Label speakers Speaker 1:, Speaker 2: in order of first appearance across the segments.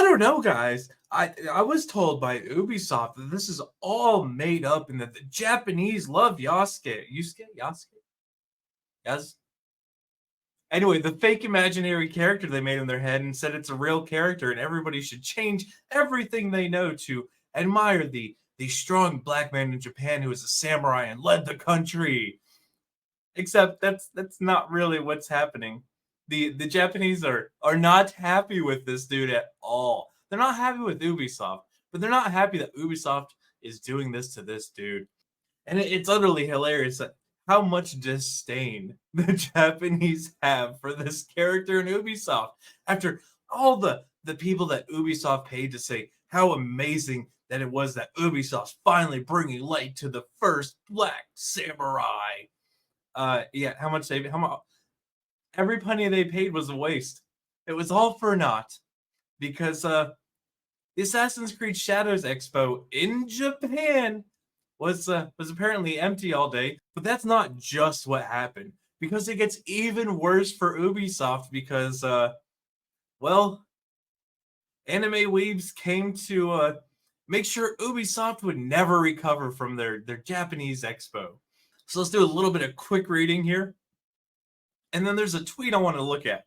Speaker 1: I don't know, guys. I was told by Ubisoft that this is all made up and that the Japanese love Yasuke. Yasuke? Yes. Anyway, the fake imaginary character they made in their head and said it's a real character and everybody should change everything they know to admire the strong black man in Japan who was a samurai and led the country. Except that's not really what's happening. The Japanese are not happy with this dude at all. They're not happy with Ubisoft, but they're not happy that Ubisoft is doing this to this dude. And it's utterly hilarious that how much disdain the Japanese have for this character in Ubisoft after all the people that Ubisoft paid to say how amazing that it was that Ubisoft's finally bringing light to the first black samurai. Yeah, how much every penny they paid was a waste. It was all for naught because the Assassin's Creed Shadows Expo in Japan was apparently empty all day. But that's not just what happened, because it gets even worse for Ubisoft because well, anime weebs came to make sure Ubisoft would never recover from their Japanese expo. So let's do a little bit of quick reading here. And then there's a tweet I want to look at.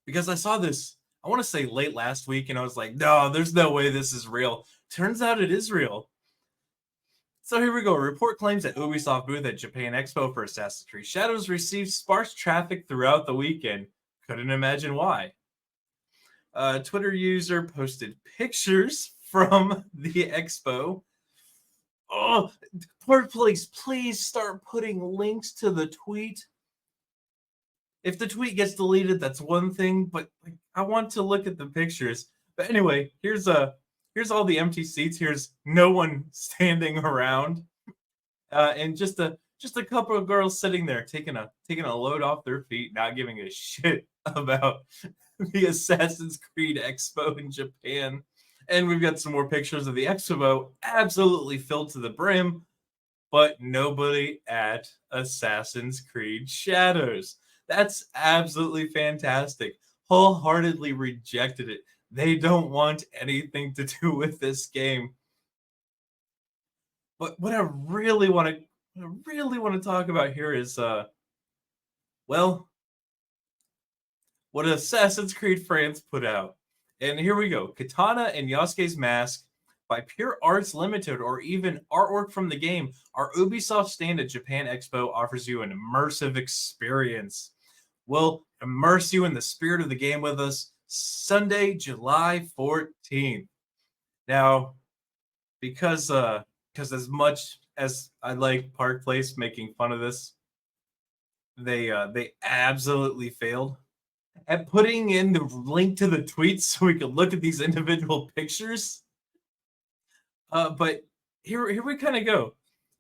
Speaker 1: Because I saw this, I want to say late last week, and I was like, no, there's no way this is real. Turns out it is real. So here we go. A report claims that Ubisoft booth at Japan Expo for Assassin's Creed Shadows received sparse traffic throughout the weekend. Couldn't imagine why. A Twitter user posted pictures from the expo. Oh, please start putting links to the tweet. If the tweet gets deleted, that's one thing, but I want to look at the pictures. But anyway, here's all the empty seats. Here's no one standing around, and just a couple of girls sitting there taking a load off their feet, not giving a shit about the Assassin's Creed Expo in Japan. And we've got some more pictures of the expo, absolutely filled to the brim, but nobody at Assassin's Creed Shadows. That's absolutely fantastic. Wholeheartedly rejected it. They don't want anything to do with this game. But what I really want to talk about here is well, what Assassin's Creed France put out. And here we go. Katana and Yasuke's Mask by Pure Arts Limited, or even artwork from the game. Our Ubisoft stand at Japan Expo offers you an immersive experience. We'll immerse you in the spirit of the game with us Sunday, July 14th. Now, because as much as I like Park Place making fun of this, they absolutely failed at putting in the link to the tweets so we could look at these individual pictures. But here we kind of go.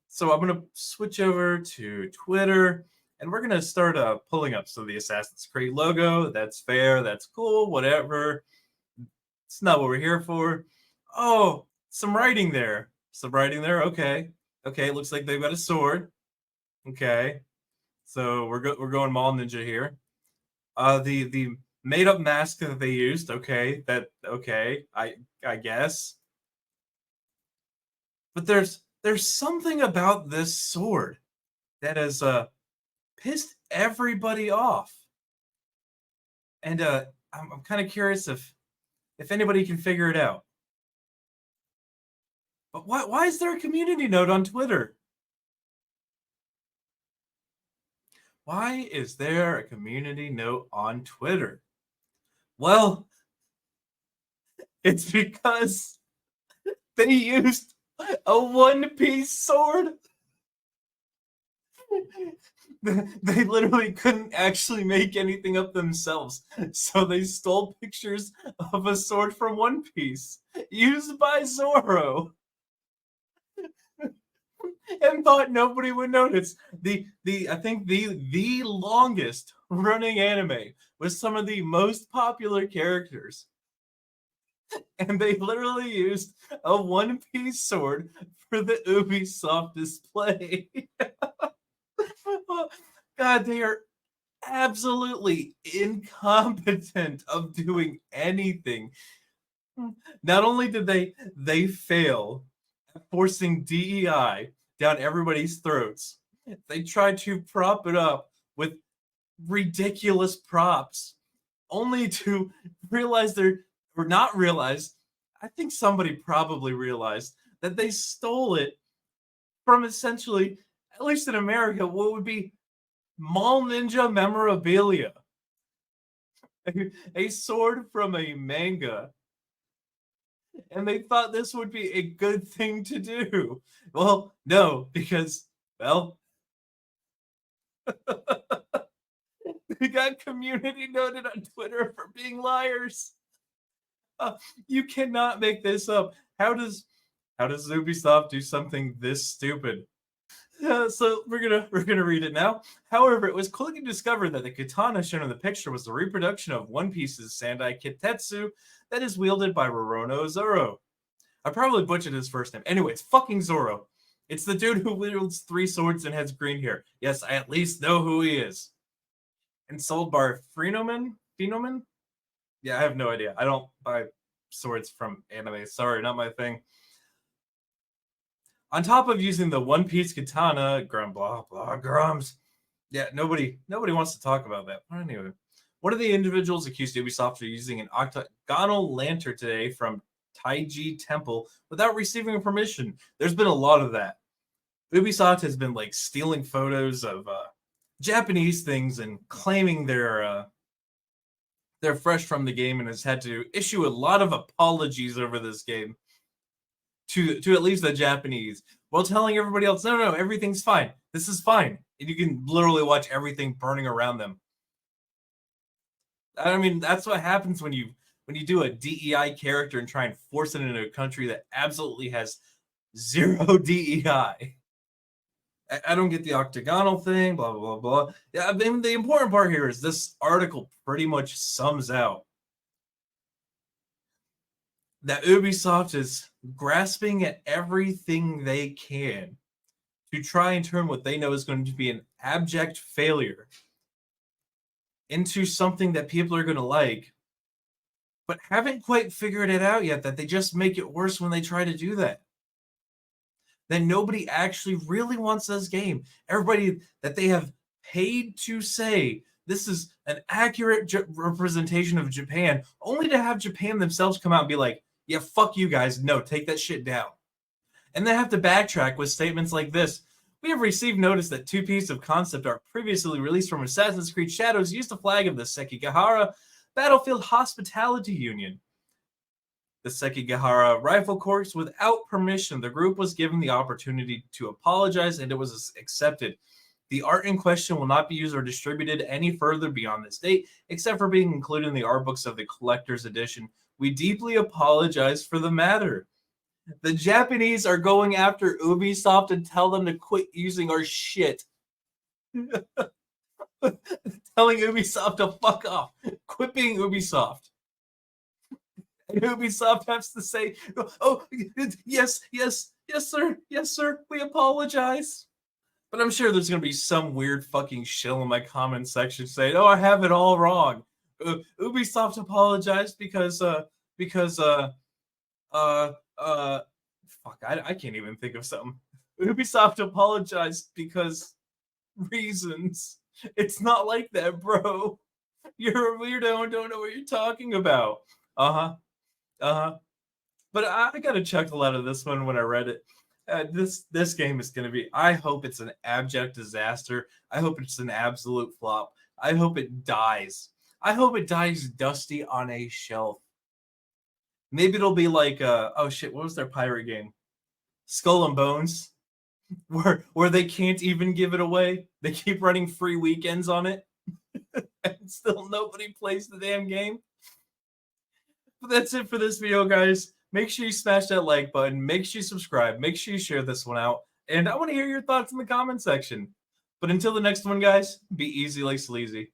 Speaker 1: So I'm gonna switch over to Twitter, and we're gonna start pulling up. So the Assassin's Creed logo, that's fair, that's cool, whatever. It's not what we're here for. Oh, some writing there. Okay. It looks like they've got a sword. Okay. So we're going Mall Ninja here. The made up mask that they used. Okay. I guess. But there's something about this sword that has pissed everybody off. And I'm kind of curious if anybody can figure it out. But why is there a community note on Twitter? Why is there a community note on Twitter? Well, it's because they used a one-piece sword. They literally couldn't actually make anything up themselves, so they stole pictures of a sword from One Piece used by Zoro and thought nobody would notice. I think the longest running anime with some of the most popular characters, and they literally used a one-piece sword for the Ubisoft display. God, they are absolutely incompetent of doing anything. Not only did they fail at forcing DEI down everybody's throats, they tried to prop it up with ridiculous props, only to realize they're or not realize. I think somebody probably realized that they stole it from essentially, at least in America, what would be mall ninja memorabilia. A sword from a manga, and they thought this would be a good thing to do. Well, no, because, well, they got community noted on Twitter for being liars. Uh, you cannot make this up. How does Ubisoft do something this stupid? So we're gonna read it now. However, it was quickly discovered that the katana shown in the picture was the reproduction of One Piece's Sandai Kitetsu that is wielded by Roronoa Zoro. I probably butchered his first name. Anyway, it's fucking Zoro. It's the dude who wields 3 swords and has green hair. Yes, I at least know who he is. And sold by Phenomen? Yeah, I have no idea. I don't buy swords from anime. Sorry, not my thing. On top of using the One Piece katana, blah blah grums. Yeah, nobody wants to talk about that. But anyway, one of the individuals accused Ubisoft of using an octagonal lantern today from Taiji Temple without receiving permission. There's been a lot of that. Ubisoft has been like stealing photos of Japanese things and claiming they're fresh from the game, and has had to issue a lot of apologies over this game to at least the Japanese, while telling everybody else, no, everything's fine. This is fine. And you can literally watch everything burning around them. I mean, that's what happens when you do a DEI character and try and force it into a country that absolutely has zero DEI. I don't get the octagonal thing, blah, blah, blah. Yeah, I mean, the important part here is this article pretty much sums out that Ubisoft is grasping at everything they can to try and turn what they know is going to be an abject failure into something that people are going to like, but haven't quite figured it out yet, that they just make it worse when they try to do that. Then nobody actually really wants this game. Everybody that they have paid to say this is an accurate representation of Japan, only to have Japan themselves come out and be like, yeah, fuck you guys. No, take that shit down. And then have to backtrack with statements like this. We have received notice that 2 pieces of concept art previously released from Assassin's Creed Shadows used the flag of the Sekigahara Battlefield Hospitality Union. The Sekigahara Rifle Corps without permission. The group was given the opportunity to apologize, and it was accepted. The art in question will not be used or distributed any further beyond this date, except for being included in the art books of the collector's edition. We deeply apologize for the matter. The Japanese are going after Ubisoft and tell them to quit using our shit. Telling Ubisoft to fuck off. Quit being Ubisoft. And Ubisoft has to say, oh, yes, sir, we apologize. But I'm sure there's going to be some weird fucking shill in my comment section saying, oh, I have it all wrong. Ubisoft apologized because fuck, I can't even think of something. Ubisoft apologized because reasons. It's not like that, bro. You're a weirdo and don't know what you're talking about. But I got a chuckle out of this one when I read it. This game is going to be, I hope it's an abject disaster. I hope it's an absolute flop. I hope it dies. I hope it dies dusty on a shelf. Maybe it'll be like, oh shit, what was their pirate game? Skull and Bones, where they can't even give it away. They keep running free weekends on it, and still nobody plays the damn game. But that's it for this video, guys. Make sure you smash that like button. Make sure you subscribe. Make sure you share this one out. And I want to hear your thoughts in the comment section. But until the next one, guys, be easy like sleazy.